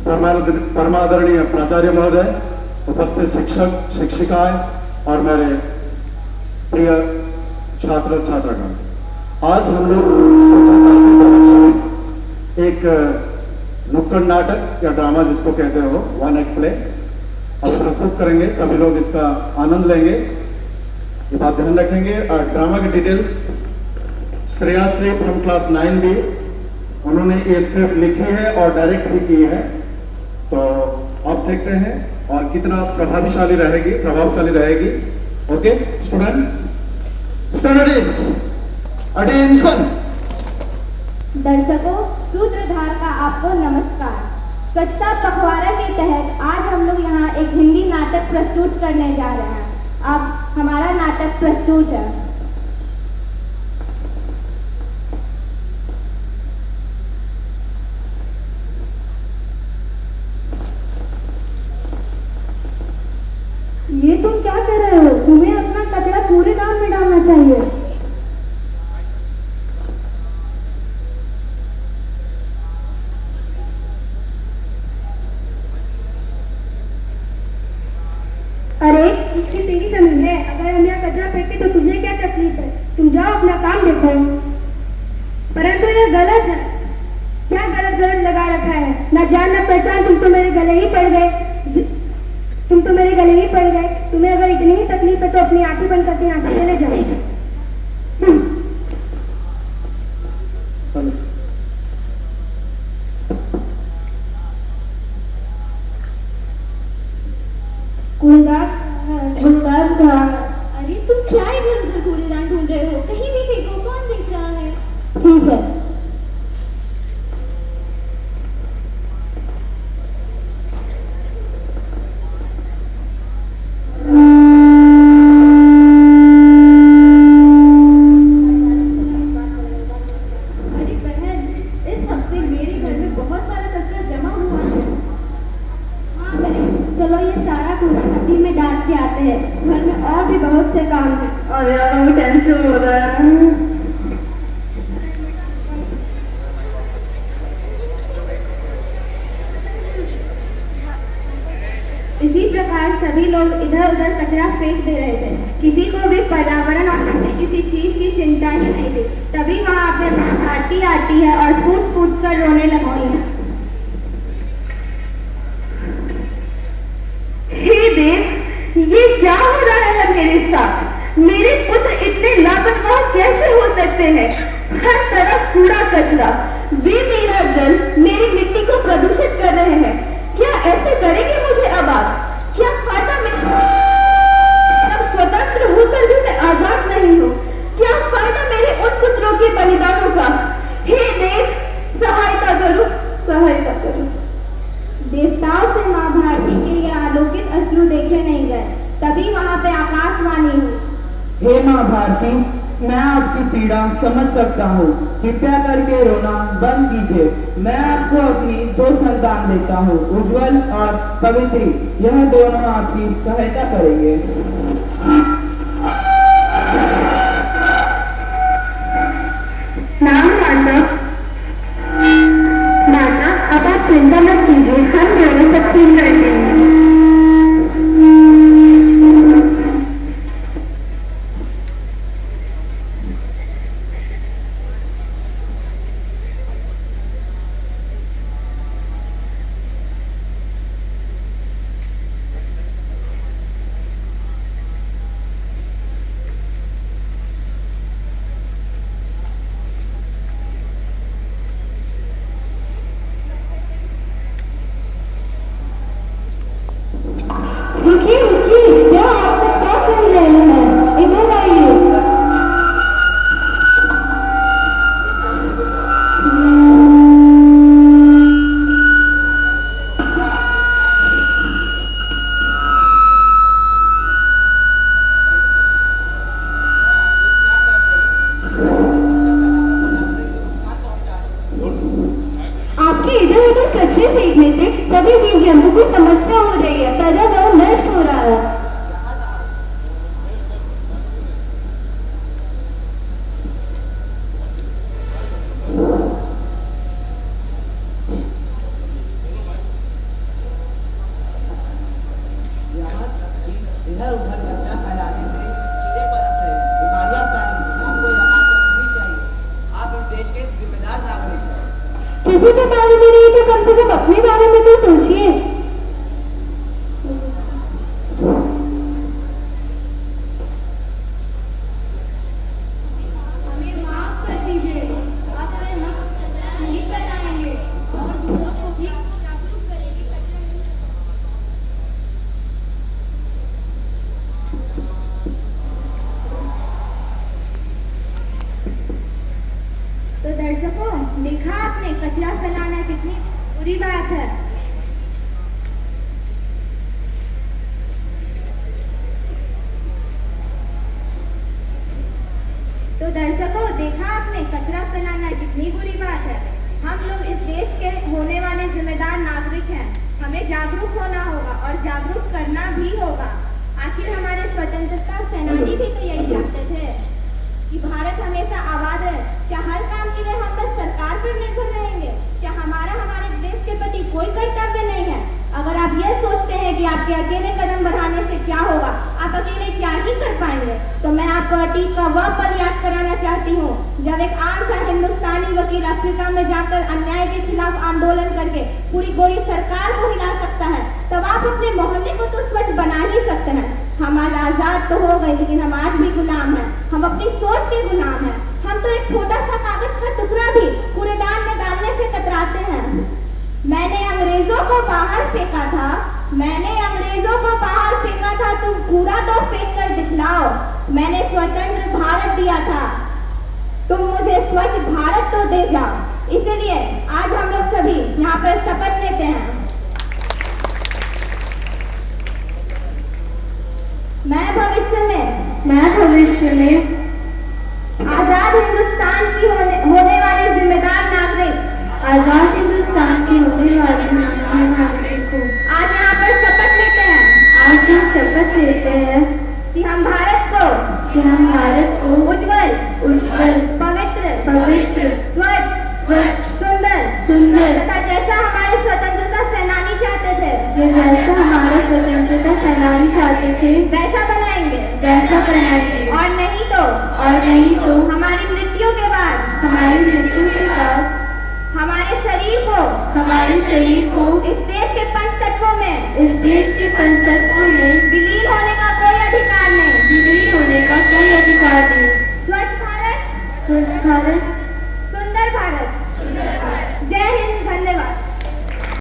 परमादरणीय प्राचार्य महोदय, उपस्थित शिक्षक शिक्षिकाएं और मेरे प्रिय छात्र छात्रागण, आज हम लोग स्वच्छता के उपलक्ष्य में एक नुक्कड़ नाटक या ड्रामा जिसको कहते हो, वन एक्ट प्ले अब प्रस्तुत करेंगे। सभी लोग इसका आनंद लेंगे, ये बात ध्यान रखेंगे। ड्रामा की details Shreyashree from class 9B, उन्होंने ये स्क्रिप्ट लिखी है और डायरेक्ट भी की है। तो आप देखते हैं और कितना प्रभावशाली रहेगी। Okay students, attention. दर्शकों, सूत्रधार का आपको नमस्कार। स्वच्छता पखवाड़ा के तहत आज हम लोग यहाँ एक हिंदी नाटक प्रस्तुत करने जा रहे हैं। अब हमारा नाटक प्रस्तुत है। ये तुम क्या कर रहे हो? तुम्हें अपना कचरा पूरे गांव में डालना चाहिए। अरे इसकी तेरी जमीन है, अगर हम यहाँ कचरा फेंके तो तुझे क्या तकलीफ है? तुम जाओ अपना काम देखो। परंतु यह गलत है। क्या गलत लगा रखा है? ना जान ना पहचान, तुम तो मेरे गले ही पड़ गए। तुम्हें अगर इतनी ही तकलीफ है तो अपनी आंखें बंद करके यहाँ से चले जाओ। कूड़ेदान का। अरे तुम क्या इधर उधर कूड़ेदान ढूंढ रहे हो? कहीं भी देखो, कौन देख रहा है? ठीक है। चलो ये सारा कूड़ा नदी में डाल के आते हैं। घर में और भी बहुत से काम है। और यार हमें टेंशन हो रहा है। इसी प्रकार सभी लोग इधर उधर कचरा फेंक दे रहे थे। किसी को भी पर्यावरण और किसी चीज की चिंता ही नहीं थी। तभी वहाँ पे आरती आती है और फूट फूट कर रोने लगती है। हे देव, ये क्या हो रहा है मेरे साथ? मेरे पुत्र इतने लापरवाह कैसे हो सकते हैं? हर तरफ कूड़ा कचरा। वे मेरा जल, मेरी मिट्टी को प्रदूषित कर रहे हैं। क्या ऐसे करेंगे मुझे अब आप? क्या फायदा स्वतंत्र होकर भी मैं आजाद नहीं हूँ? क्या फायदा मेरे उन पुत्रों के बलिदानों का? हे देव, सहायता करो। देवताओं से माँ भारती के ये आलोकित अश्रु देखे नहीं गए। तभी वहाँ पे आकाशवाणी हुई। हे माँ भारती, मैं आपकी पीड़ा समझ सकता हूँ। कृपया करके रोना बंद कीजिए। मैं आपको अपनी 2 संतान देता हूँ, उज्जवल और पवित्री। यह दोनों आपकी सहायता करेंगे। नाम माता, अब आप चिंता मत कीजिए, हम दोनों सब ठीक कर देंगे। रुकिए, क्या आप सब क्या कर रहे हैं? इधर आइए। आपके इधर उधर कचरे फेंकने से सभी जीव जंतु को समस्या हो रही है। पर्यावरण नष्ट हो रहा है। किसी के बारे में नहीं तो कम से कम अपने बारे में तो सोचिए। हमें माफ कर दीजिए, आप हमें नहीं फैलाएंगे और दूसरों को भी जागरूक करेंगे। तो दर्शकों, देखा आपने कचरा फैलाना कितनी बुरी बात है। तो दर्शकों, देखा आपने कचरा फैलाना कितनी बुरी बात है। हम लोग इस देश के होने वाले जिम्मेदार नागरिक हैं। हमें जागरूक होना होगा और जागरूक करना भी होगा। आखिर हमारे स्वतंत्रता सेनानी भी तो यही चाहते थे कि भारत हमेशा आबाद है। क्या हर काम के लिए हम बस सरकार पर निर्भर रहेंगे? क्या हमारे देश के प्रति कोई कर्तव्य नहीं है? अगर आप ये सोचते हैं कि आपके अकेले कदम बढ़ाने से क्या होगा, आप अकेले क्या ही कर पाएंगे, तो मैं आपको अतीत का वह पल याद कराना चाहती हूँ जब एक आम सा हिंदुस्तानी वकील अफ्रीका में जाकर अन्याय के खिलाफ आंदोलन करके पूरी गोरी सरकार को हिला सकता है। तब आप अपने मोहल्ले को तो स्वच्छ बना ही सकते हैं। हम आज आजाद तो हो गए, लेकिन हम आज भी गुलाम हैं। हम अपनी सोच के गुलाम हैं। हम तो एक छोटा सा कागज का टुकड़ा भी कूड़ेदान में डालने से कतराते हैं। मैंने अंग्रेजों को बाहर फेंका था, तुम कूड़ा तो फेंक कर दिखलाओ। मैंने स्वतंत्र भारत दिया था, तुम मुझे स्वच्छ भारत तो दे जाओ। इसलिए आज हम लोग सभी यहाँ पर शपथ लेते हैं। मैं भविष्य में आजाद हिंदुस्तान की होने वाले जिम्मेदार नागरिक को आज यहाँ पर शपथ लेते हैं कि हम भारत को उज्जवल, पवित्र, स्वच्छ, सुंदर तथा जैसा हमारे स्वतंत्रता सेनानी चाहते थे वैसा बनाएंगे। और नहीं तो हमारी मृत्यु के बाद हमारे शरीर को इस देश के पंच तत्वों में विलीन होने का कोई अधिकार नहीं। स्वच्छ भारत, सुंदर भारत। जय हिंद, धन्यवाद।